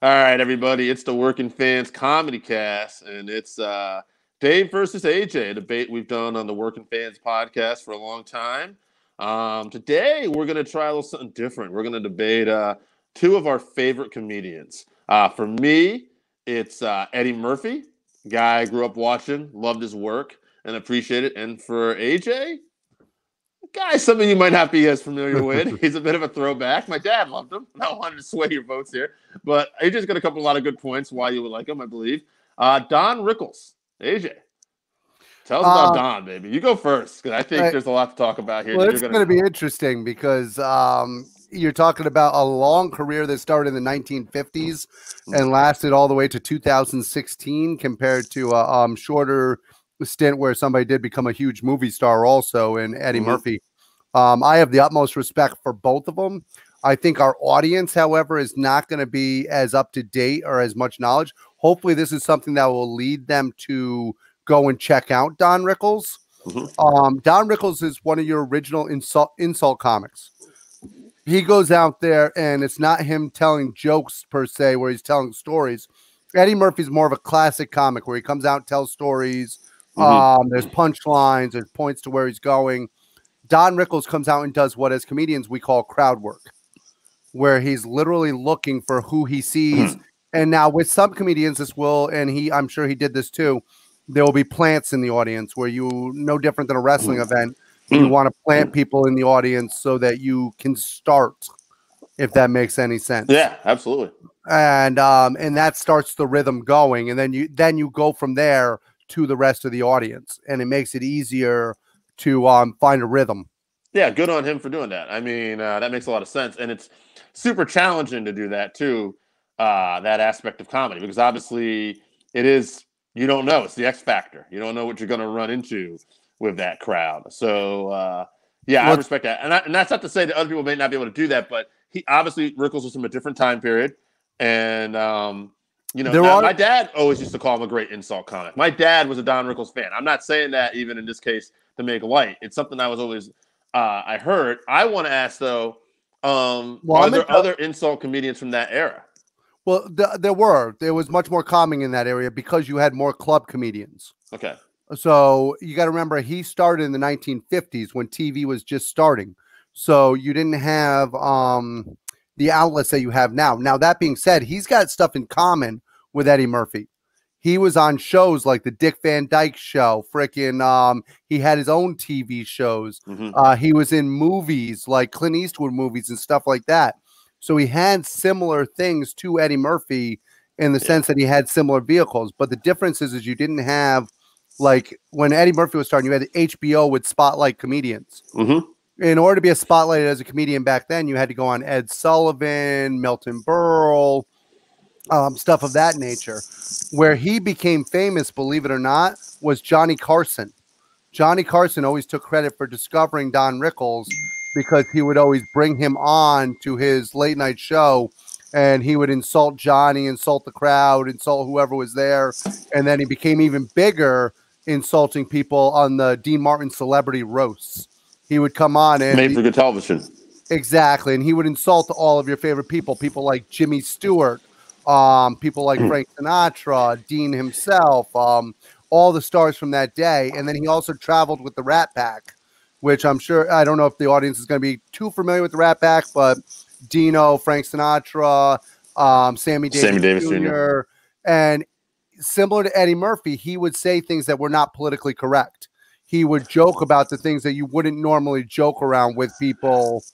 All right, everybody. It's the Working Fans Comedy Cast, and it's Dave versus AJ, a debate we've done on the Working Fans podcast for a long time. Today, we're going to try a little something different. We're going to debate two of our favorite comedians. For me, it's Eddie Murphy, guy I grew up watching, loved his work, and appreciate it. And for AJ, guy, some of you might not be as familiar with. He's a bit of a throwback. My dad loved him. I wanted to sway your votes here, but AJ's got a lot of good points why you would like him, I believe. Don Rickles. AJ, tell us about Don, baby. You go first, because I think there's a lot to talk about here. Well, it's going to be interesting because you're talking about a long career that started in the 1950s and lasted all the way to 2016 compared to a shorter stint where somebody did become a huge movie star also in Eddie Murphy. I have the utmost respect for both of them. I think our audience, however, is not going to be as up to date or as much knowledge. Hopefully this is something that will lead them to go and check out Don Rickles. Don Rickles is one of your original insult comics. He goes out there and it's not him telling jokes per se where he's telling stories. Eddie Murphy's more of a classic comic where he comes out and tells stories. There's punchlines, there's points to where he's going. Don Rickles comes out and does what as comedians we call crowd work, where he's literally looking for who he sees. And now with some comedians, I'm sure he did this too, there will be plants in the audience where no different than a wrestling event. You want to plant people in the audience so that you can start, if that makes any sense. Yeah, absolutely. And that starts the rhythm going. And then you go from there to the rest of the audience, and it makes it easier to find a rhythm. Yeah, good on him for doing that. I mean, that makes a lot of sense, and it's super challenging to do that too, that aspect of comedy, because obviously it is, you don't know, it's the X factor. You don't know what you're going to run into with that crowd. So yeah, I respect that, and that's not to say that other people may not be able to do that, but he obviously, Rickles was from a different time period, and my dad always used to call him a great insult comic. My dad was a Don Rickles fan. I'm not saying that even in this case to make light. It's something I was always, I heard. I want to ask though, are there other insult comedians from that era? Well, there was much more common in that area because you had more club comedians. Okay. So you got to remember, he started in the 1950s when TV was just starting. So you didn't have the outlets that you have now. Now, that being said, he's got stuff in common with Eddie Murphy. He was on shows like the Dick Van Dyke Show. He had his own TV shows. He was in movies like Clint Eastwood movies and stuff like that. So he had similar things to Eddie Murphy in the sense that he had similar vehicles. But the difference is you didn't have, like when Eddie Murphy was starting, you had HBO with spotlight comedians. In order to be a spotlighted as a comedian back then, you had to go on Ed Sullivan, Milton Berle, stuff of that nature. Where he became famous, believe it or not, was Johnny Carson. Johnny Carson always took credit for discovering Don Rickles because he would always bring him on to his late night show, and he would insult Johnny, insult the crowd, insult whoever was there. And then he became even bigger, insulting people on the Dean Martin celebrity roasts. He would come on and made for good television. Exactly. And he would insult all of your favorite people like Jimmy Stewart, people like Frank Sinatra, Dean himself, all the stars from that day. And then he also traveled with the Rat Pack, which I'm sure, I don't know if the audience is going to be too familiar with the Rat Pack, but Dino, Frank Sinatra, Sammy Davis Jr. And similar to Eddie Murphy, he would say things that were not politically correct. He would joke about the things that you wouldn't normally joke around with people.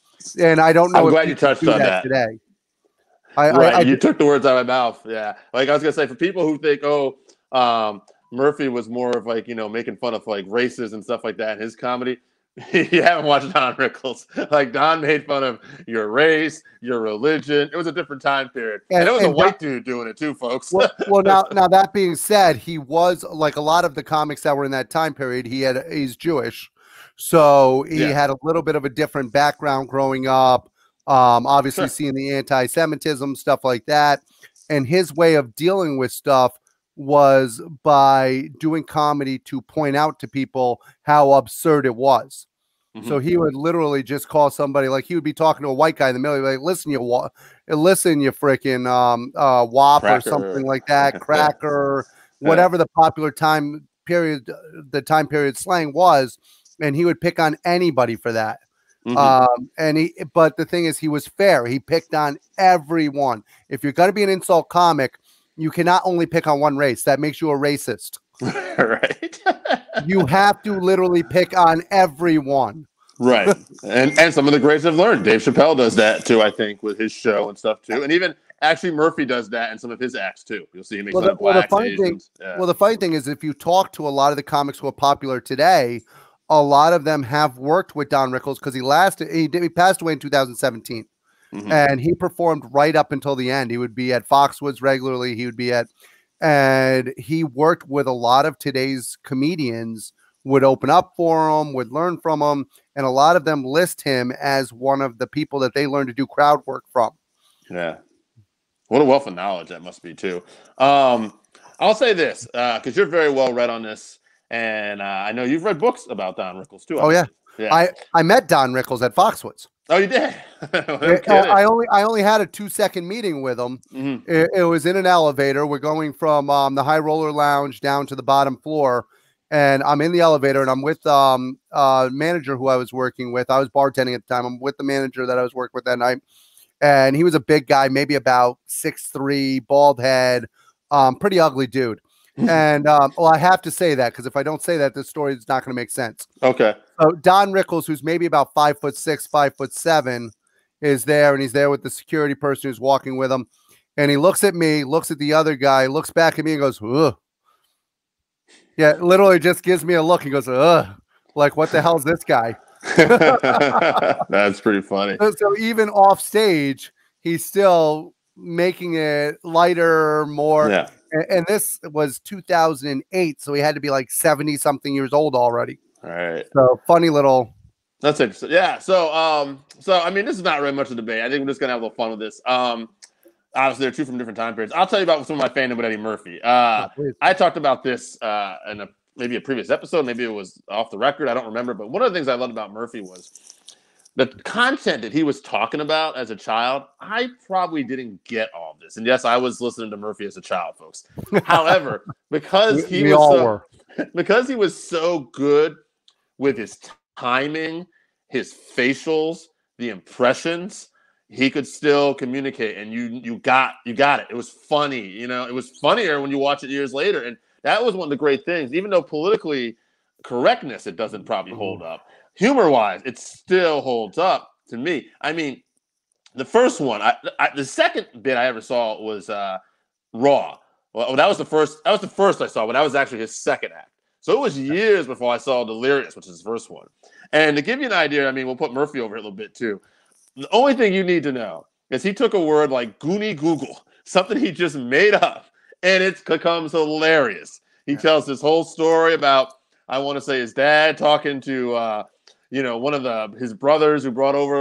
And I don't know. I'm glad you touched on that today. You took the words out of my mouth. Yeah. Like I was going to say, for people who think, Murphy was more of like, making fun of like races and stuff like that in his comedy. You haven't watched Don Rickles. Like Don made fun of your race, your religion. It was a different time period, and it was a white dude doing it too, folks. Well, now that being said, he was like a lot of the comics that were in that time period. He's Jewish, so he had a little bit of a different background growing up. Obviously, seeing the anti-Semitism stuff like that, and his way of dealing with stuff was by doing comedy to point out to people how absurd it was. So he would literally just call somebody, like he would be talking to a white guy in the middle, like, listen, you freaking wop or something like that, cracker, whatever the popular time period slang was, and he would pick on anybody for that. But the thing is, he was fair. He picked on everyone. If you're going to be an insult comic, you cannot only pick on one race. That makes you a racist. Right. You have to literally pick on everyone. Right. And some of the greats have learned. Dave Chappelle does that too, I think, with his show and stuff too. And even actually Murphy does that in some of his acts too. You'll see him make the funny thing is, if you talk to a lot of the comics who are popular today, a lot of them have worked with Don Rickles because he passed away in 2017. And he performed right up until the end. He would be at Foxwoods regularly. And he worked with a lot of today's comedians, would open up for him, would learn from him. And a lot of them list him as one of the people that they learned to do crowd work from. Yeah. What a wealth of knowledge that must be too. I'll say this, because you're very well read on this. And I know you've read books about Don Rickles too. Oh yeah. I met Don Rickles at Foxwoods. Oh, you did? I only had a 2-second meeting with him. It was in an elevator. We're going from the High Roller Lounge down to the bottom floor, and I'm in the elevator, and I'm with manager who I was working with. I was bartending at the time. I'm with the manager that I was working with that night, and he was a big guy, maybe about 6'3", bald head, pretty ugly dude. And well, I have to say that because if I don't say that, this story is not going to make sense. Okay. So Don Rickles, who's maybe about 5'6", 5'7", is there, and he's there with the security person who's walking with him. And he looks at me, looks at the other guy, looks back at me, and goes, "Ugh." Yeah, literally just gives me a look. He goes, "Ugh," like, what the hell is this guy? That's pretty funny. So even off stage, he's still making it lighter, more. Yeah. And this was 2008, so he had to be like 70-something years old already. All right. So funny little. That's interesting. Yeah. So I mean, this is not really much of a debate. I think we're just gonna have a little fun with this. Obviously, they're two from different time periods. I'll tell you about some of my fandom with Eddie Murphy. I talked about this in maybe a previous episode. Maybe it was off the record. I don't remember. But one of the things I loved about Murphy was the content that he was talking about as a child. I probably didn't get all of this. And yes, I was listening to Murphy as a child, folks. However, because he was so good with his timing, his facials, the impressions, he could still communicate, and you got it. It was funny, it was funnier when you watch it years later. And that was one of the great things. Even though politically correctness, it doesn't probably hold up. Humor-wise, it still holds up to me. I mean, the first one, the second bit I ever saw was Raw. Well, that was the first I saw, but that was actually his second act. So it was years before I saw Delirious, which is his first one. And to give you an idea, I mean, we'll put Murphy over it a little bit too. The only thing you need to know is he took a word like Goonie Google, something he just made up, and it becomes hilarious. He tells this whole story about, I want to say, his dad talking to one of his brothers who brought over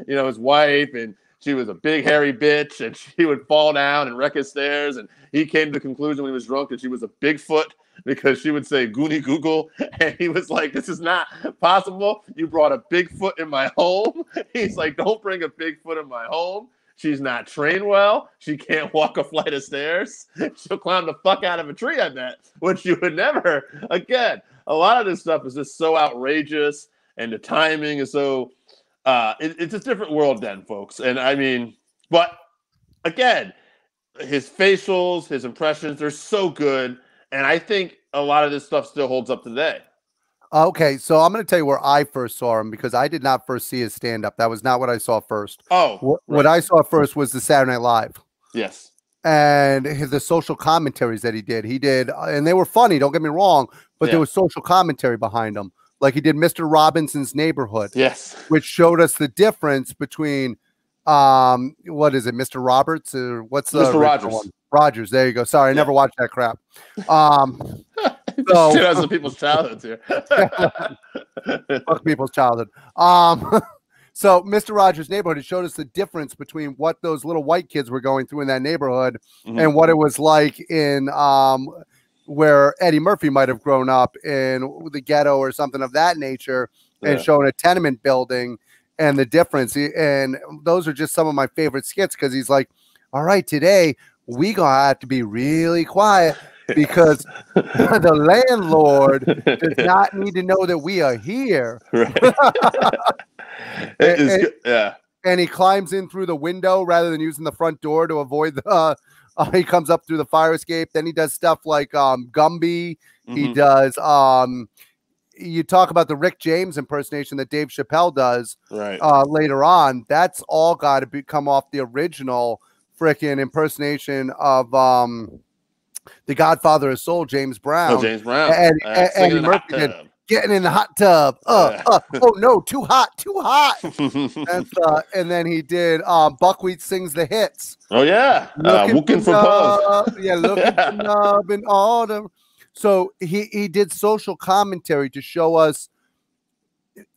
his wife, and she was a big hairy bitch, and she would fall down and wreck his stairs. And he came to the conclusion when he was drunk that she was a Bigfoot because she would say Goonie Google. And he was like, "This is not possible. You brought a Bigfoot in my home." He's like, "Don't bring a Bigfoot in my home. She's not trained well. She can't walk a flight of stairs. She'll climb the fuck out of a tree, I bet," which you would never. Again, a lot of this stuff is just so outrageous, and the timing is so it's a different world then, folks. And I mean, but again, his facials, his impressions, they're so good. And I think a lot of this stuff still holds up today. Okay, so I'm going to tell you where I first saw him, because I did not first see his stand-up. That was not what I saw first. Oh, what I saw first was the Saturday Night Live. Yes. And the social commentaries that he did, and they were funny, don't get me wrong, but there was social commentary behind them. Like he did Mr. Robinson's Neighborhood. Yes. Which showed us the difference between, what is it, Mr. Roberts? Or what's the Mr. Rogers. one? Rogers, there you go. Sorry, I never watched that crap. So that's the people's childhoods here. Fuck people's childhood. So Mr. Rogers' Neighborhood, it showed us the difference between what those little white kids were going through in that neighborhood and what it was like in where Eddie Murphy might have grown up in the ghetto or something of that nature. and showing a tenement building and the difference. And those are just some of my favorite skits because he's like, all right, today we gonna have to be really quiet because the landlord does not need to know that we are here. Right. And he climbs in through the window rather than using the front door to avoid the he comes up through the fire escape. Then he does stuff like Gumby. He does you talk about the Rick James impersonation that Dave Chappelle does later on. That's all got to come off the original freaking impersonation of the Godfather of Soul, James Brown. Oh, James Brown. And Eddie Murphy did getting in the hot tub. Oh no, too hot. And then he did Buckwheat Sings the Hits. Oh yeah, looking for Pug. Yeah, looking for Nub in autumn. So he did social commentary to show us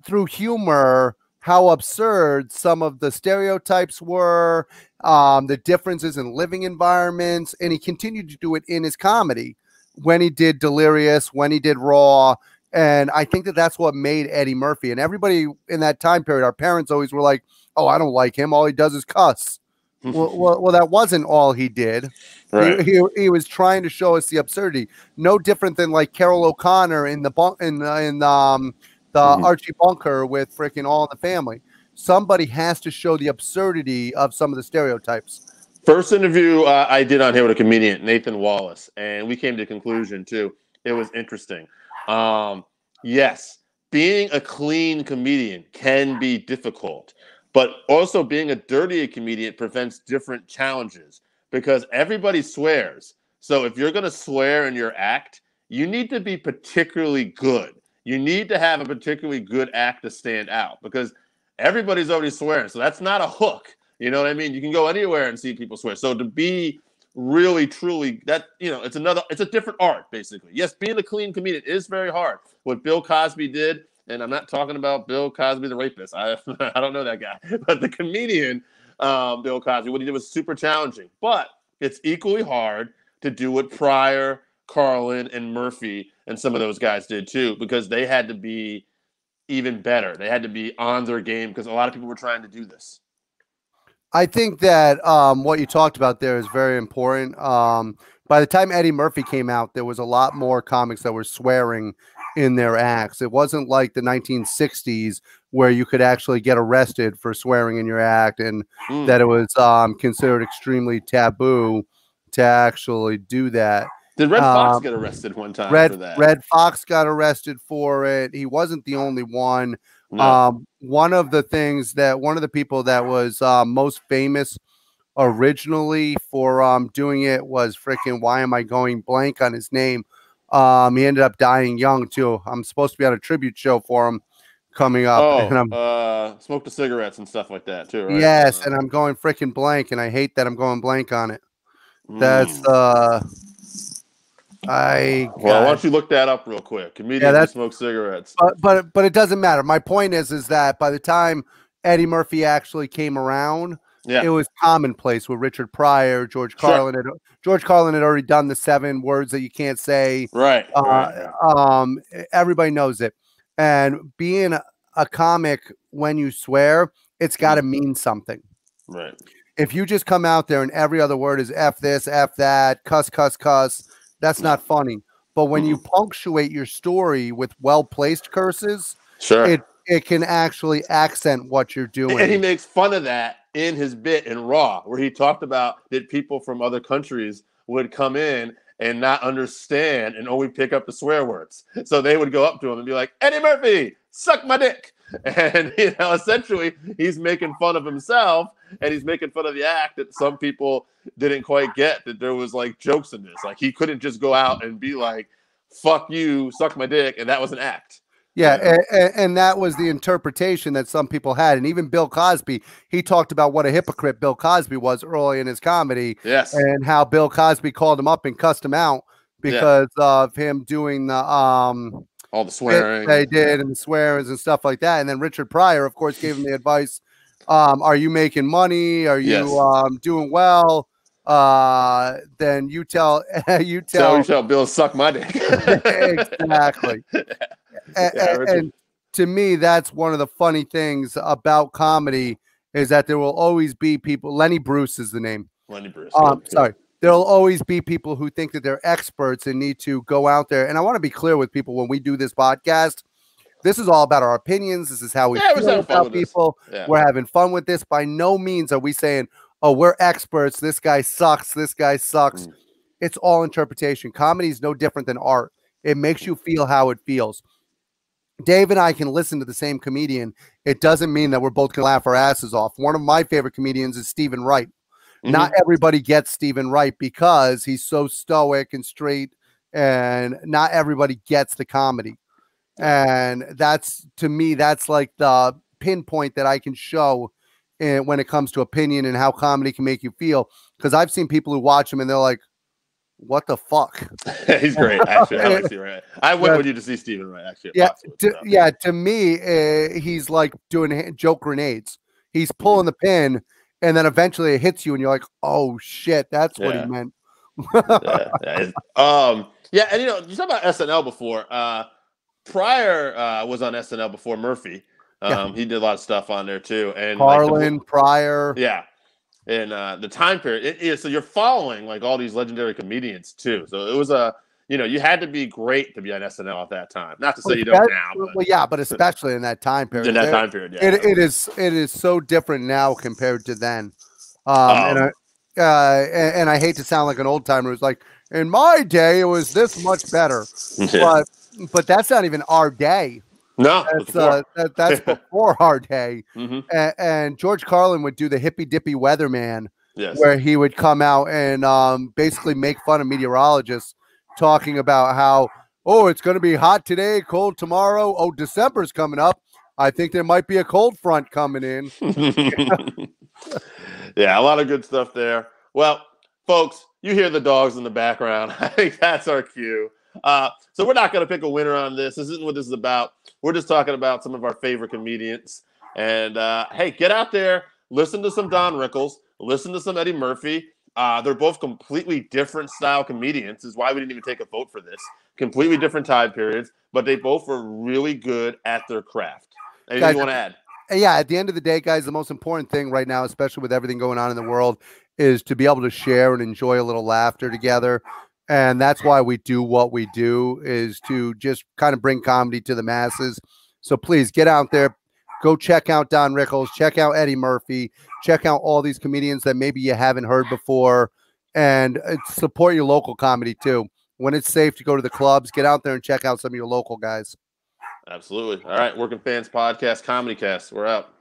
through humor how absurd some of the stereotypes were, the differences in living environments, and he continued to do it in his comedy when he did Delirious, when he did Raw. And I think that that's what made Eddie Murphy. And everybody in that time period, our parents always were like, oh, I don't like him. All he does is cuss. well, that wasn't all he did. Right. He was trying to show us the absurdity. No different than like Carol O'Connor in the Archie Bunker with freaking All in the Family. Somebody has to show the absurdity of some of the stereotypes. First interview I did on here with a comedian, Nathan Wallace, and we came to the conclusion too. It was interesting. Yes, being a clean comedian can be difficult, but also being a dirty comedian prevents different challenges because everybody swears. So if you're going to swear in your act, you need to be particularly good. You need to have a particularly good act to stand out because everybody's already swearing. So that's not a hook. You know what I mean? You can go anywhere and see people swear. So to be really, truly, that, you know, it's a different art, basically. Yes, being a clean comedian is very hard. What Bill Cosby did, and I'm not talking about Bill Cosby, the rapist. I don't know that guy. But the comedian, Bill Cosby, what he did was super challenging. But it's equally hard to do what Pryor, Carlin, and Murphy and some of those guys did too, because they had to be even better. They had to be on their game because a lot of people were trying to do this. I think that what you talked about there is very important. By the time Eddie Murphy came out, there was a lot more comics that were swearing in their acts. It wasn't like the 1960s where you could actually get arrested for swearing in your act and that it was considered extremely taboo to actually do that. Did Red Fox get arrested one time for that? Red Fox got arrested for it. He wasn't the only one. No. One of the people that was most famous originally for doing it was freaking, why am I going blank on his name? He ended up dying young too. I'm supposed to be on a tribute show for him coming up. Oh, smoked the cigarettes and stuff like that too, right? Yes, and I'm going freaking blank, and I hate that I'm going blank on it. That's why don't you look that up real quick? Comedians who smoke cigarettes. But it doesn't matter. My point is that by the time Eddie Murphy actually came around, it was commonplace with Richard Pryor, George Carlin. George Carlin had already done the 7 words that you can't say. Right. Everybody knows it. And being a comic, when you swear, it's got to mean something. Right. If you just come out there and every other word is F this, F that, cuss, cuss, cuss, that's not funny. But when you punctuate your story with well-placed curses, it can actually accent what you're doing. And he makes fun of that in his bit in Raw, where he talked about that people from other countries would come in and not understand and only pick up the swear words. So they would go up to him and be like, Eddie Murphy, suck my dick. And, you know, essentially he's making fun of himself and he's making fun of the act that some people didn't quite get, that there was like jokes in this. Like he couldn't just go out and be like, fuck you, suck my dick. And that was an act. Yeah, and that was the interpretation that some people had. And even Bill Cosby, he talked about what a hypocrite Bill Cosby was early in his comedy. Yes. And how Bill Cosby called him up and cussed him out because of him doing the all the swearing they did and the swearings and stuff like that. And then Richard Pryor, of course, gave him the advice, are you making money? Are you doing well? Then you tell Bill suck my dick. Exactly. And to me, that's one of the funny things about comedy is that there will always be people. Lenny Bruce is the name. Lenny Bruce. Sorry. There'll always be people who think that they're experts and need to go out there. And I want to be clear with people when we do this podcast. This is all about our opinions. This is how we feel about people. Yeah. We're having fun with this. By no means are we saying, oh, we're experts. This guy sucks. This guy sucks. It's all interpretation. Comedy is no different than art. It makes you feel how it feels. Dave and I can listen to the same comedian. It doesn't mean that we're both going to laugh our asses off. One of my favorite comedians is Stephen Wright. Not everybody gets Stephen Wright because he's so stoic and straight, and not everybody gets the comedy. And that's, to me, that's like the pinpoint that I can show when it comes to opinion and how comedy can make you feel. Because I've seen people who watch him and they're like, what the fuck? He's great, actually. I like Stephen Wright. I went with you to see Stephen Wright, actually. To me, he's like doing joke grenades. He's pulling the pin, and then eventually it hits you, and you're like, oh, shit, that's what he meant. Yeah, and, you know, you talked about SNL before. Pryor was on SNL before Murphy. He did a lot of stuff on there, too. And Carlin, Pryor. Yeah. And the time period, so you're following like all these legendary comedians too. So it was you had to be great to be on SNL at that time. Not to say you don't now. But especially in that time period. In that time period, yeah. It is so different now compared to then. And I hate to sound like an old timer who's like, in my day it was this much better. But that's not even our day. No, that's before our day. And George Carlin would do the hippy dippy weatherman, where he would come out and basically make fun of meteorologists, talking about how, oh, it's going to be hot today, cold tomorrow. Oh, December's coming up. I think there might be a cold front coming in. Yeah, a lot of good stuff there. Well, folks, you hear the dogs in the background. I think that's our cue. So we're not going to pick a winner on this. This isn't what this is about. We're just talking about some of our favorite comedians. And, hey, get out there, listen to some Don Rickles, listen to some Eddie Murphy. They're both completely different style comedians. This is why we didn't even take a vote for this. Completely different time periods, but they both were really good at their craft. Anything you want to add? Yeah, at the end of the day, guys, the most important thing right now, especially with everything going on in the world, is to be able to share and enjoy a little laughter together. And that's why we do what we do, is to just kind of bring comedy to the masses. So please get out there, go check out Don Rickles, check out Eddie Murphy, check out all these comedians that maybe you haven't heard before, and support your local comedy too. When it's safe to go to the clubs, get out there and check out some of your local guys. Absolutely. All right, Working Fans Podcast, Comedycast. We're out.